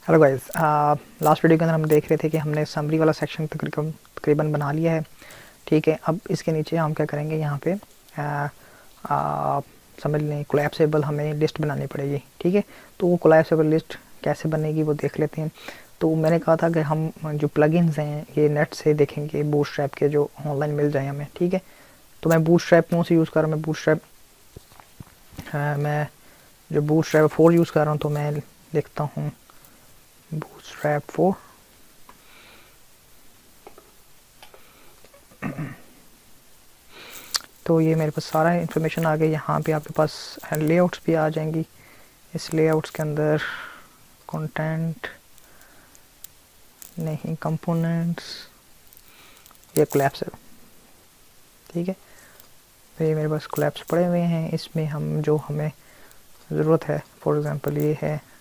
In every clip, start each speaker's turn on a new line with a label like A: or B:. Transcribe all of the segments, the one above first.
A: Hello guys, last video के अंदर हम देख रहे थे कि हमने समरी वाला सेक्शन तकरीबन बना लिया है। ठीक है, अब इसके नीचे हम क्या करेंगे, यहाँ पे समझ लें कोलैप्सिबल हमें लिस्ट बनानी पड़ेगी। ठीक है, तो वो कोलैप्सिबल लिस्ट कैसे बनेगी वो देख लेते हैं। तो मैंने कहा था कि हम जो प्लगइन्स हैं ये नेट से देखेंगे, बूटस्ट्रैप के जो ऑनलाइन मिल जाए हमें। ठीक है, तो मैं बूटस्ट्रैप कौन सी यूज़ कर रहा हूँ, मैं जो बूटस्ट्रैप 4 यूज़ कर रहा हूँ, तो मैं लिखता हूँ बूटस्ट्रैप 4। तो ये मेरे पास सारा इन्फॉर्मेशन आ गया। यहाँ पे आपके पास लेआउट्स भी आ जाएंगी। इस लेआउट्स के अंदर कंटेंट नहीं, कंपोनेंट्स, ये कोलैप्स है। ठीक है, तो ये मेरे पास कोलैप्स पड़े हुए हैं। इसमें हम जो हमें ज़रूरत है, फॉर एग्जांपल ये है,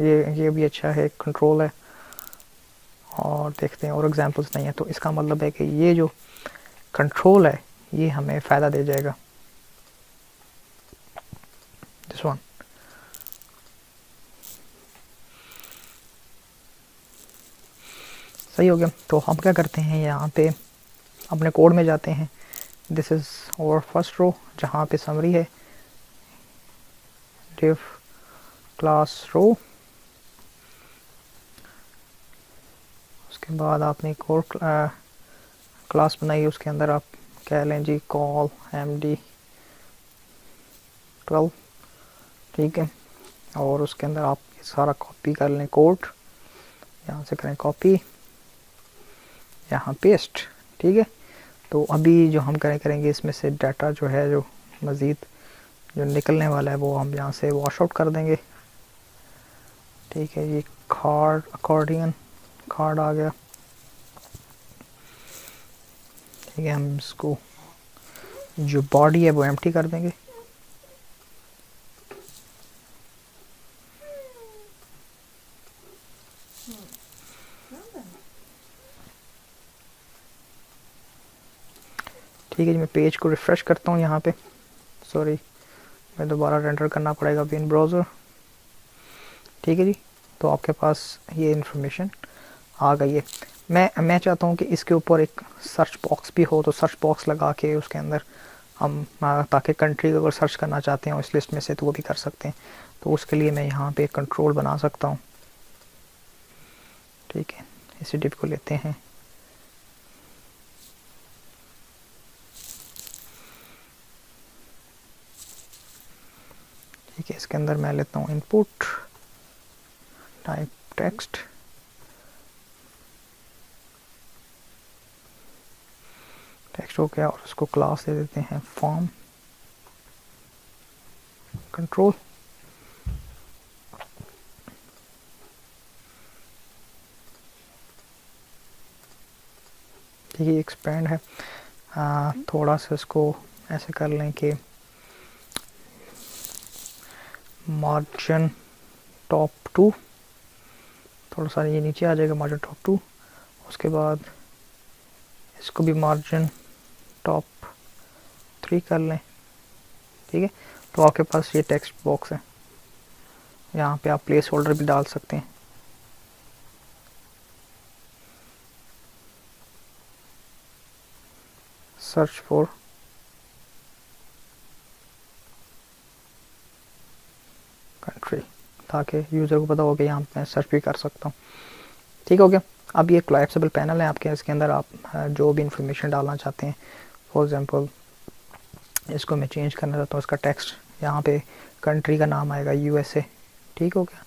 A: ये भी अच्छा है, कंट्रोल है। और देखते हैं और एग्जांपल्स नहीं है, तो इसका मतलब है कि ये जो कंट्रोल है ये हमें फ़ायदा दे जाएगा, दिस वन। सही हो गया। तो हम क्या करते हैं, यहाँ पे अपने कोड में जाते हैं। दिस इज़ और फर्स्ट रो जहाँ पे समरी है, div क्लास रो। उसके बाद आपने एक और क्लास बनाई, उसके अंदर आप कह लें जी कॉल md12। ठीक है, और उसके अंदर आप ये सारा कॉपी कर लें कोड, यहाँ से करें कॉपी, यहाँ पेस्ट। ठीक है, तो अभी जो हम करेंगे इसमें से डाटा जो है, जो मज़ीद जो निकलने वाला है वो हम यहाँ से वॉश आउट कर देंगे। ठीक है, ये अकॉर्डियन कार्ड आ गया। ठीक है, हम इसको जो बॉडी है वो एम्प्टी कर देंगे। ठीक है जी, मैं पेज को रिफ़्रेश करता हूँ यहाँ पे। सॉरी, मैं दोबारा रेंडर करना पड़ेगा विन ब्राउज़र। ठीक है जी, तो आपके पास ये इन्फॉर्मेशन आ गई है। मैं चाहता हूँ कि इसके ऊपर एक सर्च बॉक्स भी हो, तो सर्च बॉक्स लगा के उसके अंदर हम ताकि कंट्री को अगर सर्च करना चाहते हैं इस लिस्ट में से तो वो भी कर सकते हैं। तो उसके लिए मैं यहाँ पे कंट्रोल बना सकता हूँ। ठीक है, इसी डिव को लेते हैं। ठीक है, इसके अंदर मैं लेता हूँ इनपुट टाइप टेक्स्ट। टेक्स्ट हो गया, और उसको क्लास दे देते हैं फॉर्म कंट्रोल। ठीक है, एक्सपेंड है। थोड़ा सा इसको ऐसे कर लें कि मार्जिन टॉप 2, थोड़ा सा ये नीचे आ जाएगा, मार्जिन टॉप 2। उसके बाद इसको भी मार्जिन टॉप 3 कर लें। ठीक है, तो आपके पास ये टेक्स्ट बॉक्स है, यहाँ पे आप प्लेस होल्डर भी डाल सकते हैं। सर्च फॉर कंट्री, ताकि यूज़र को पता हो कि यहाँ मैं सर्च भी कर सकता हूँ। ठीक हो गया। अब ये कोलैप्सिबल पैनल है आपके, इसके अंदर आप जो भी इंफॉर्मेशन डालना चाहते हैं, फॉर एग्जांपल इसको मैं चेंज करना चाहता हूँ, इसका टेक्स्ट यहाँ पे कंट्री का नाम आएगा यूएसए। ठीक हो गया,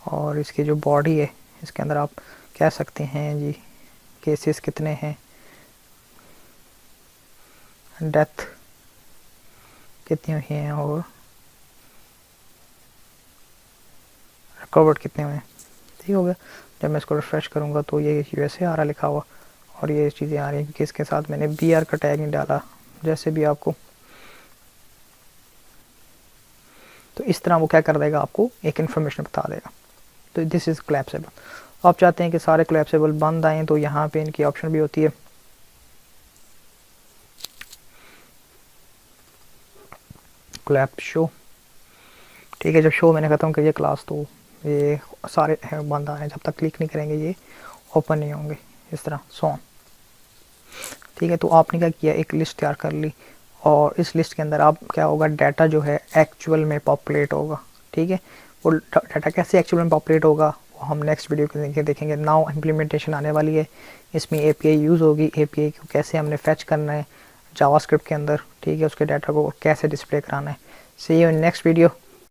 A: और इसकी जो बॉडी है इसके अंदर आप कह सकते हैं जी केसेस कितने हैं, डेथ कितनी हुई हैं, और रिकवर्ड कितने हुए हैं। ठीक हो गया। जब मैं इसको रिफ़्रेश करूँगा तो ये यूएसए आ रहा लिखा हुआ, और ये चीज़ें आ रही हैं क्योंकि इसके साथ मैंने बीआर का टैग नहीं डाला। जैसे भी आपको, तो इस तरह वो क्या कर देगा, आपको एक इन्फॉर्मेशन बता देगा। तो दिस इज़ कोलैप्सिबल। आप चाहते हैं कि सारे कोलैप्सिबल बंद आएँ, तो यहाँ पे इनकी ऑप्शन भी होती है कोलैप्स शो। ठीक है, जब शो मैंने ख़त्म किया क्लास, तो ये सारे बंद आ रहे हैं, जब तक क्लिक नहीं करेंगे ये ओपन नहीं होंगे, इस तरह सो ऑन। ठीक है, तो आपने क्या किया, एक लिस्ट तैयार कर ली और इस लिस्ट के अंदर आप क्या होगा, डाटा जो है एक्चुअल में पॉपुलेट होगा। ठीक है, वो डाटा कैसे एक्चुअल में पॉपुलेट होगा वो हम नेक्स्ट वीडियो के देखेंगे। नाउ इम्प्लीमेंटेशन आने वाली है, इसमें एपीआई यूज़ होगी, एपीआई को कैसे हमने फैच करना है जावास्क्रिप्ट के अंदर। ठीक है, उसके डाटा को कैसे डिस्प्ले कराना है। सी यू इन नेक्स्ट वीडियो।